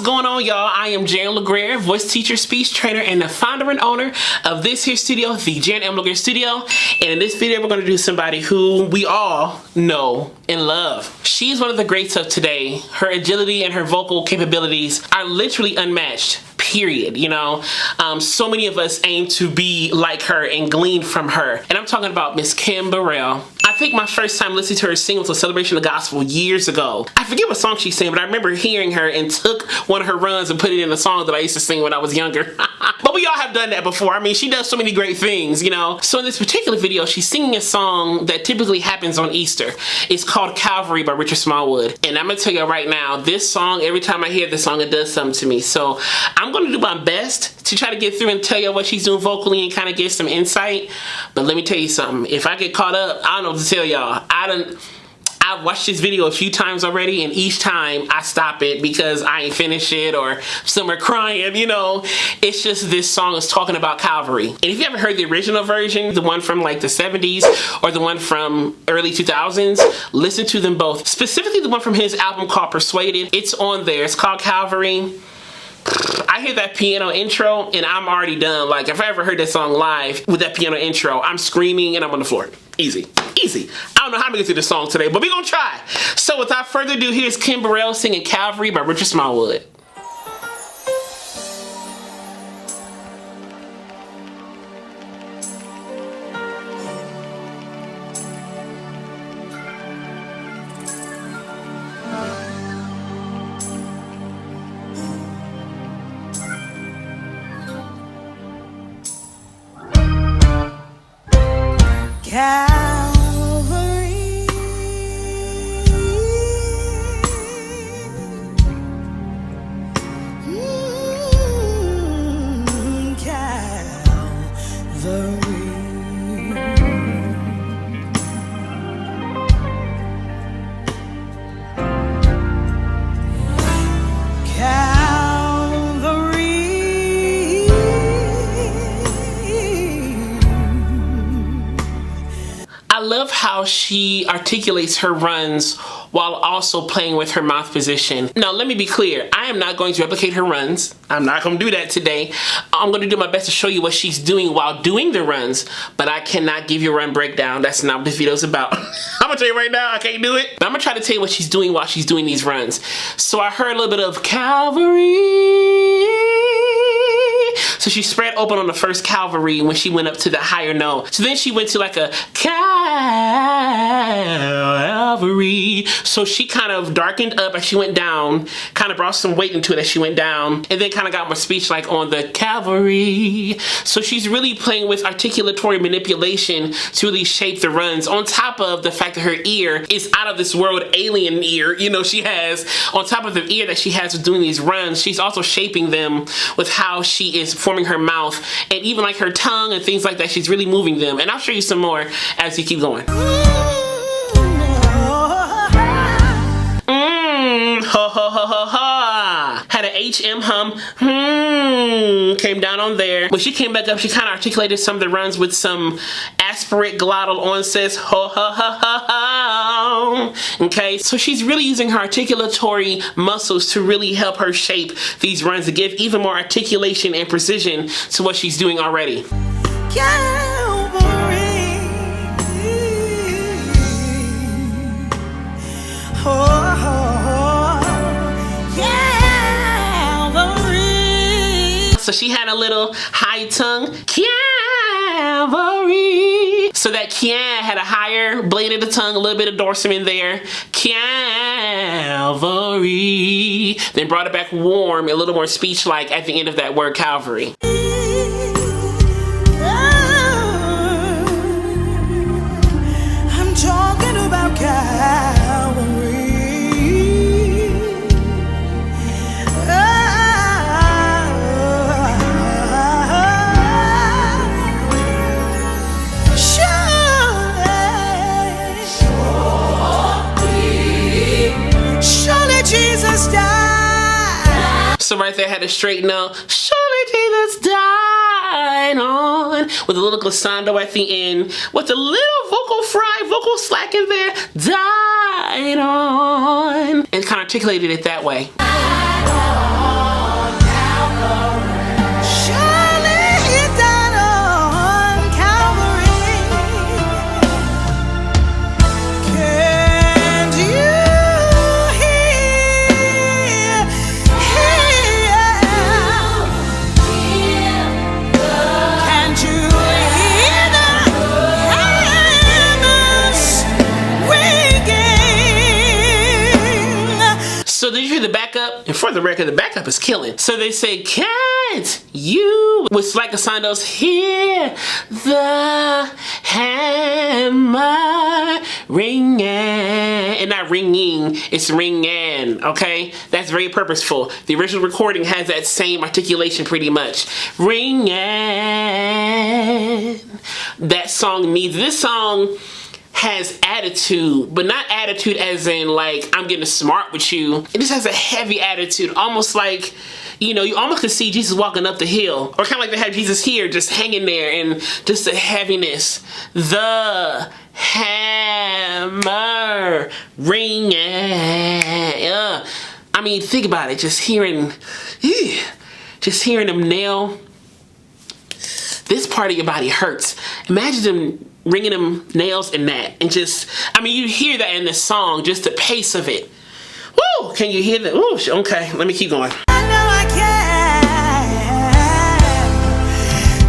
going on, y'all? I am JARON Legrair, voice teacher, speech trainer, and the founder and owner of this here studio, the JARON M. Legrair Studio. And in this video, we're going to do somebody who we all know and love. She's one of the greats of today. Her agility and her vocal capabilities are literally unmatched. Period. You know, so many of us aim to be like her and glean from her. And I'm talking about Miss Kim Burrell. I think my first time listening to her sing was a Celebration of the Gospel years ago. I forget what song she sang, but I remember hearing her and took one of her runs and put it in a song that I used to sing when I was younger. But we all have done that before. I mean, she does so many great things, you know. So in this particular video, she's singing a song that typically happens on Easter. It's called Calvary by Richard Smallwood. And I'm gonna tell you right now, this song, every time I hear this song, it does something to me. So I'm gonna do my best to try to get through and tell you what she's doing vocally and kind of get some insight. But let me tell you something. If I get caught up, I don't know what to tell y'all. I've watched this video a few times already, and each time I stop it because I ain't finished it or some are crying, you know. It's just this song is talking about Calvary. And if you ever heard the original version, the one from like the 70s or the one from early 2000s, listen to them both. Specifically the one from his album called Persuaded. It's on there. It's called Calvary. I hear that piano intro and I'm already done. Like, if I ever heard that song live with that piano intro, I'm screaming and I'm on the floor. Easy. Easy. I don't know how I'm gonna get through this song today, but we're gonna try. So without further ado, here's Kim Burrell singing Calvary by Richard Smallwood. Calvary, I love how she articulates her runs while also playing with her mouth position. Now, let me be clear. I am not going to replicate her runs. I'm not going to do that today. I'm going to do my best to show you what she's doing while doing the runs, but I cannot give you a run breakdown. That's not what this video is about. I'm going to tell you right now, I can't do it. But I'm going to try to tell you what she's doing while she's doing these runs. So I heard a little bit of Calvary. So she spread open on the first Calvary when she went up to the higher note. So then she went to like a Calvary. So she kind of darkened up as she went down, kind of brought some weight into it as she went down, and then kind of got more speech like on the Calvary. So she's really playing with articulatory manipulation to really shape the runs, on top of the fact that her ear is out of this world alien ear, you know, she has. On top of the ear that she has with doing these runs, she's also shaping them with how she is forming her mouth, and even like her tongue and things like that. She's really moving them, and I'll show you some more as you keep going. Ha ha ha ha ha. Had an HM hum. Came down on there. When she came back up, she kind of articulated some of the runs with some aspirate glottal onsets. Ho ha ha ha ha. Okay, so she's really using her articulatory muscles to really help her shape these runs to give even more articulation and precision to what she's doing already. Calvary, Calvary. So she had a little high tongue. Calvary. So that Kian had a higher blade of the tongue, a little bit of dorsum in there. Calvary. Then brought it back warm, a little more speech-like at the end of that word Calvary. I'm talking about Calvary. So right there, I had to straighten out. Surely Jesus died on, with a little glissando at the end, with a little vocal fry, vocal slack in there. Died on, and kind of articulated it that way. Surely he died on Calvary. Can't you hear? Can't you hear the hammers ringing? So did you hear the backup? And for the record, the backup is killing. So they say, can't you, with like a sign those, hear the hammer ringing? And not ringing, it's ringing, okay? That's very purposeful. The original recording has that same articulation pretty much. Ringing. That song needs, this song has attitude, but not attitude as in like I'm getting smart with you. It just has a heavy attitude, almost like, you know, you almost could see Jesus walking up the hill, or kind of like they have Jesus here just hanging there, and just a heaviness. The hammer ringing. I mean, think about it. Just hearing them nail. This part of your body hurts. Imagine them ringing them nails in that, and just, I mean, you hear that in the song, just the pace of it. Woo! Can you hear that? Woo! Okay, let me keep going. I know I can.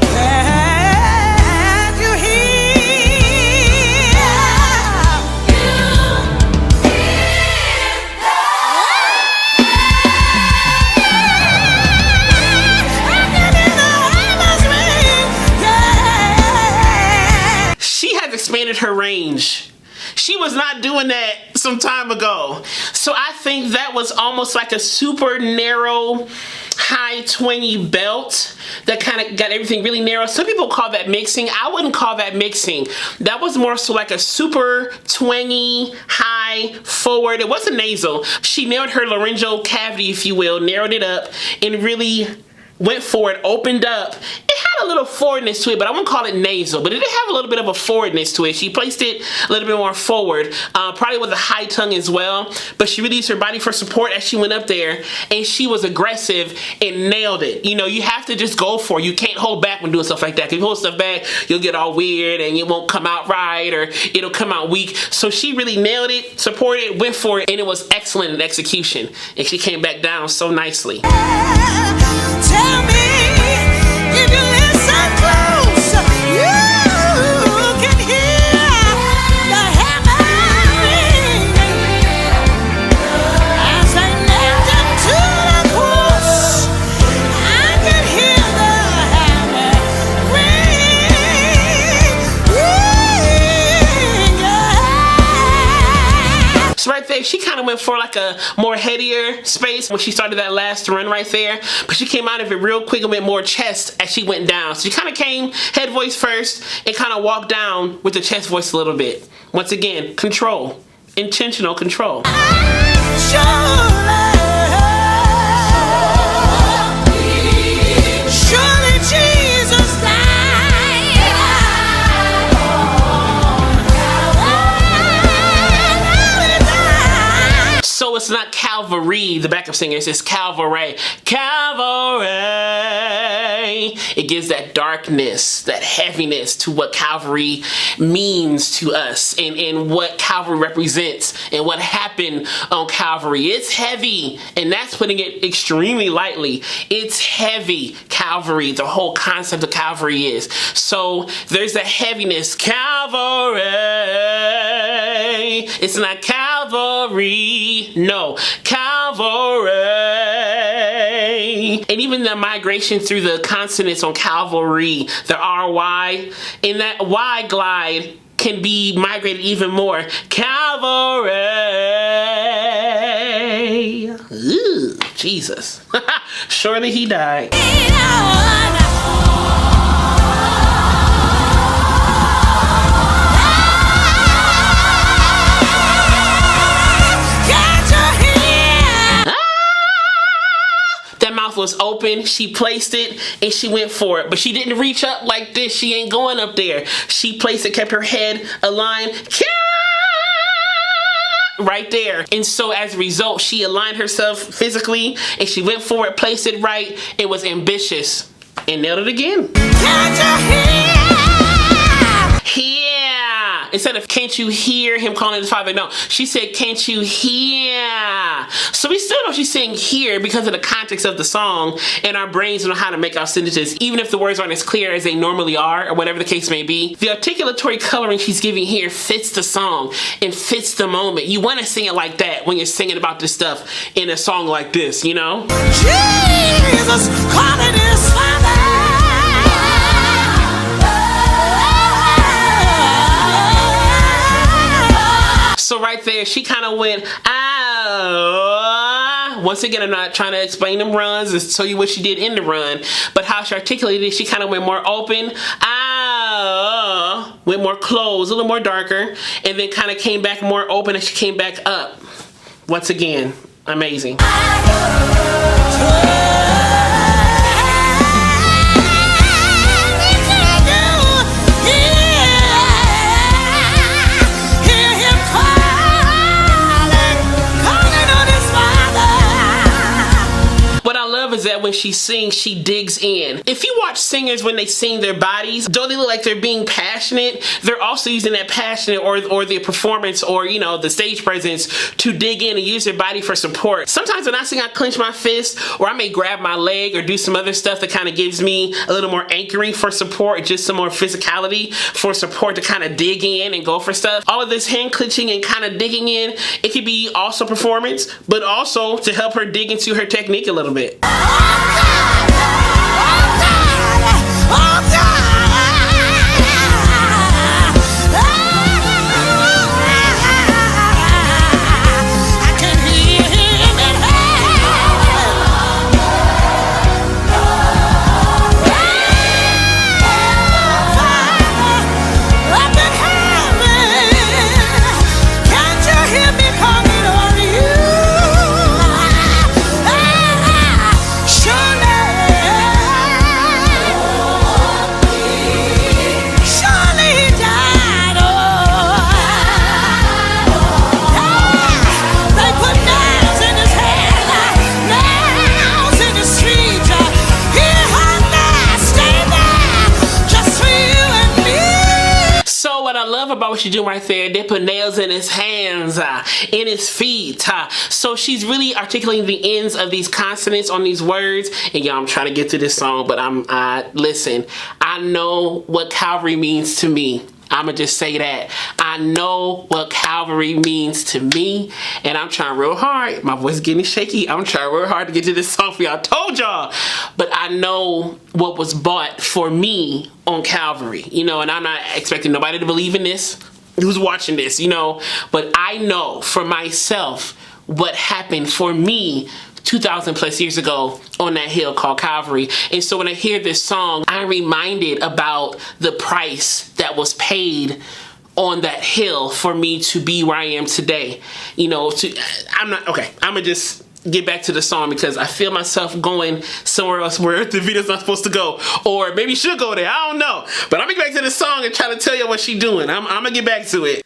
Can't you She has expanded her range. She was not doing that some time ago. So I think that was almost like a super narrow, high twangy belt that kind of got everything really narrow. Some people call that mixing. I wouldn't call that mixing. That was more so like a super twangy, high, forward. It wasn't nasal. She nailed her laryngeal cavity, if you will, narrowed it up, and really went forward, opened up. It had a little forwardness to it, but I wouldn't call it nasal, but it did have a little bit of a forwardness to it. She placed it a little bit more forward, probably with a high tongue as well, but she really used her body for support as she went up there, and she was aggressive and nailed it. You know, you have to just go for it. You can't hold back when doing stuff like that. If you hold stuff back, you'll get all weird and it won't come out right, or it'll come out weak. So she really nailed it, supported it, went for it, and it was excellent in execution, and she came back down so nicely. tell me if you listen close, you can hear the hammer ringing as they nailed him to the cross. I can hear the hammer ringing. So right there, she kind of went for like a more headier space when she started that last run right there, but she came out of it real quick and went more chest as she went down. So she kind of came head voice first and kind of walked down with the chest voice a little bit. Once again, control, intentional control. Surely Jesus died. So it's not Calvary, the backup singer, it's Calvary. Calvary! It gives that darkness, that heaviness to what Calvary means to us, and what Calvary represents, and what happened on Calvary. It's heavy, and that's putting it extremely lightly. It's heavy, Calvary, the whole concept of Calvary is. So there's that heaviness, Calvary. It's not Calvary, no, Calvary. And even the migration through the consonants on Calvary, the RY, and that Y glide can be migrated even more. Calvary. Ooh, Jesus. Surely he died. Was open, she placed it, and she went for it, but she didn't reach up like this. She ain't going up there. She placed it, kept her head aligned. right there. And so as a result, she aligned herself physically and she went forward, placed it right, and was ambitious and nailed it again. Can't you hear? Yeah. Instead of can't you hear him calling his father? No, she said can't you hear? So we still know she's saying here because of the context of the song, and our brains know how to make our sentences even if the words aren't as clear as they normally are, or whatever the case may be. The articulatory coloring she's giving here fits the song and fits the moment. You want to sing it like that when you're singing about this stuff in a song like this, you know? Jesus calling his father. So right there, she kind of went, ah. Once again, I'm not trying to explain them runs and tell you what she did in the run, but how she articulated it, she kind of went more open, ah, went more closed, a little more darker, and then kind of came back more open and she came back up. Once again, amazing. Is that when she sings, she digs in. If you watch singers when they sing their bodies, though they look like they're being passionate, they're also using that passionate or their performance or, you know, the stage presence to dig in and use their body for support. Sometimes when I sing, I clench my fist, or I may grab my leg or do some other stuff that kind of gives me a little more anchoring for support, just some more physicality for support to kind of dig in and go for stuff. All of this hand clenching and kind of digging in, it could be also performance, but also to help her dig into her technique a little bit. About what she's doing right there, they put nails in his hands, in his feet. So she's really articulating the ends of these consonants on these words. And y'all, I'm trying to get to this song, but listen, I know what Calvary means to me. I'ma just say that. I know what Calvary means to me, and I'm trying real hard. My voice is getting shaky. I'm trying real hard to get to this song for y'all. I told y'all. But I know what was bought for me on Calvary, you know, and I'm not expecting nobody to believe in this who's watching this, you know, but I know for myself what happened for me 2,000 plus years ago on that hill called Calvary. And so when I hear this song, I'm reminded about the price that was paid on that hill for me to be where I am today. You know, I'm gonna just get back to the song because I feel myself going somewhere else where the video's not supposed to go, or maybe she'll go there, I don't know. But I'm gonna get back to the song and try to tell you what she's doing. I'm gonna get back to it.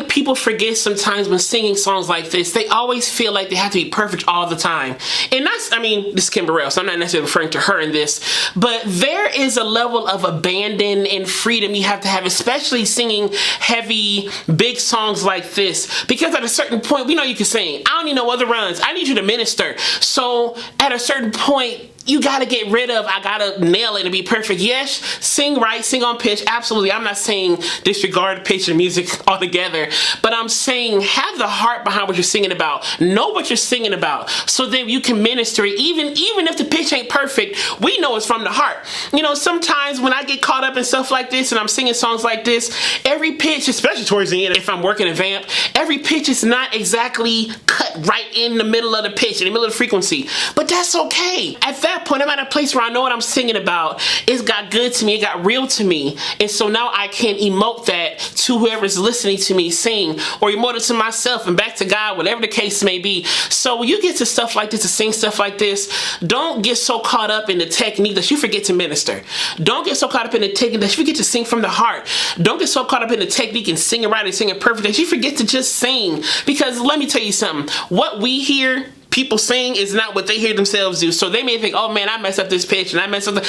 People forget sometimes when singing songs like this, they always feel like they have to be perfect all the time. And that's, I mean, this is Kim Burrell, so I'm not necessarily referring to her in this, but there is a level of abandon and freedom you have to have, especially singing heavy, big songs like this. Because at a certain point, we know you can sing. I don't need no other runs. I need you to minister. So at a certain point, you gotta get rid of, I gotta nail it and be perfect. Yes, sing right, sing on pitch, absolutely. I'm not saying disregard pitch and music altogether, but I'm saying have the heart behind what you're singing about. Know what you're singing about, so then you can minister it. Even if the pitch ain't perfect, we know it's from the heart. You know, sometimes when I get caught up in stuff like this and I'm singing songs like this, every pitch, especially towards the end, if I'm working a vamp, every pitch is not exactly cut cut right in the middle of the pitch, in the middle of the frequency. But that's okay. At that point, I'm at a place where I know what I'm singing about. It's got good to me, it got real to me. And so now I can emote that to whoever's listening to me sing, or emote it to myself and back to God, whatever the case may be. So when you get to stuff like this, to sing stuff like this, don't get so caught up in the technique that you forget to minister. Don't get so caught up in the technique that you forget to sing from the heart. Don't get so caught up in the technique and singing right and singing perfect that you forget to just sing. Because let me tell you something, what we hear people sing is not what they hear themselves do. So they may think, oh man, I messed up this pitch and I messed up the...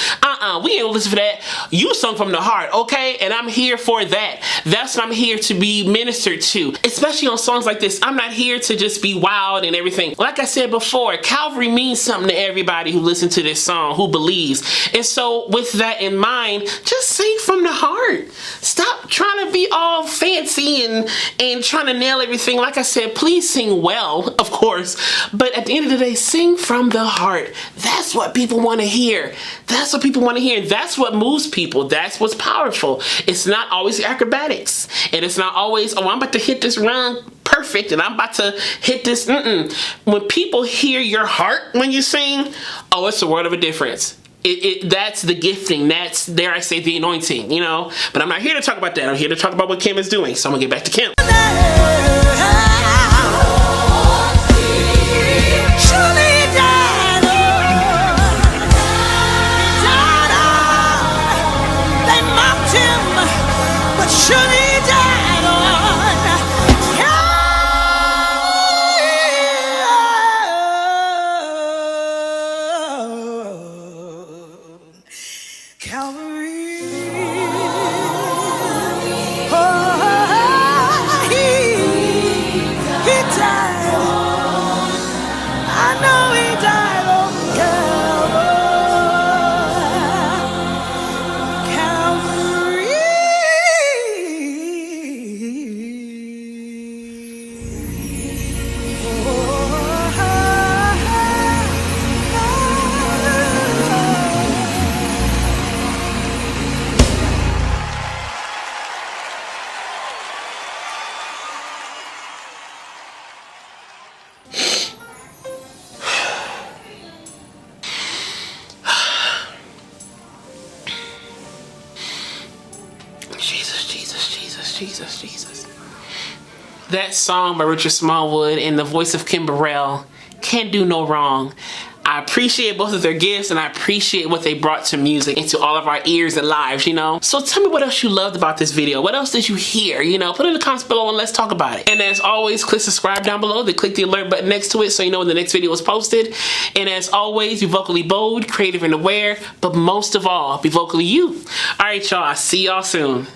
we ain't listen for that. You sung from the heart, okay? And I'm here for that. That's what I'm here to be ministered to. Especially on songs like this. I'm not here to just be wild and everything. Like I said before, Calvary means something to everybody who listens to this song, who believes. And so with that in mind, just sing from the heart. Stop trying to be all fancy and trying to nail everything. Like I said, please sing well, of course, but at the end of the day, sing from the heart. That's what people want to hear. That's what people want to hear. That's what moves people. That's what's powerful. It's not always acrobatics. And it's not always, oh, I'm about to hit this run perfect and I'm about to hit this. When people hear your heart when you sing, oh, it's a world of a difference. That's the gifting. That's, dare I say, the anointing, you know? But I'm not here to talk about that. I'm here to talk about what Kim is doing. So I'm going to get back to Kim. Calvary, oh, he died. I know he died on Calvary. Jesus. That song by Richard Smallwood in the voice of Kim Burrell can't do no wrong. I appreciate both of their gifts and I appreciate what they brought to music into all of our ears and lives, you know? So tell me what else you loved about this video. What else did you hear? You know, put it in the comments below and let's talk about it. And as always, click subscribe down below. Then click the alert button next to it so you know when the next video is posted. And as always, be vocally bold, creative and aware, but most of all, be vocally you. All right, y'all. I'll see y'all soon.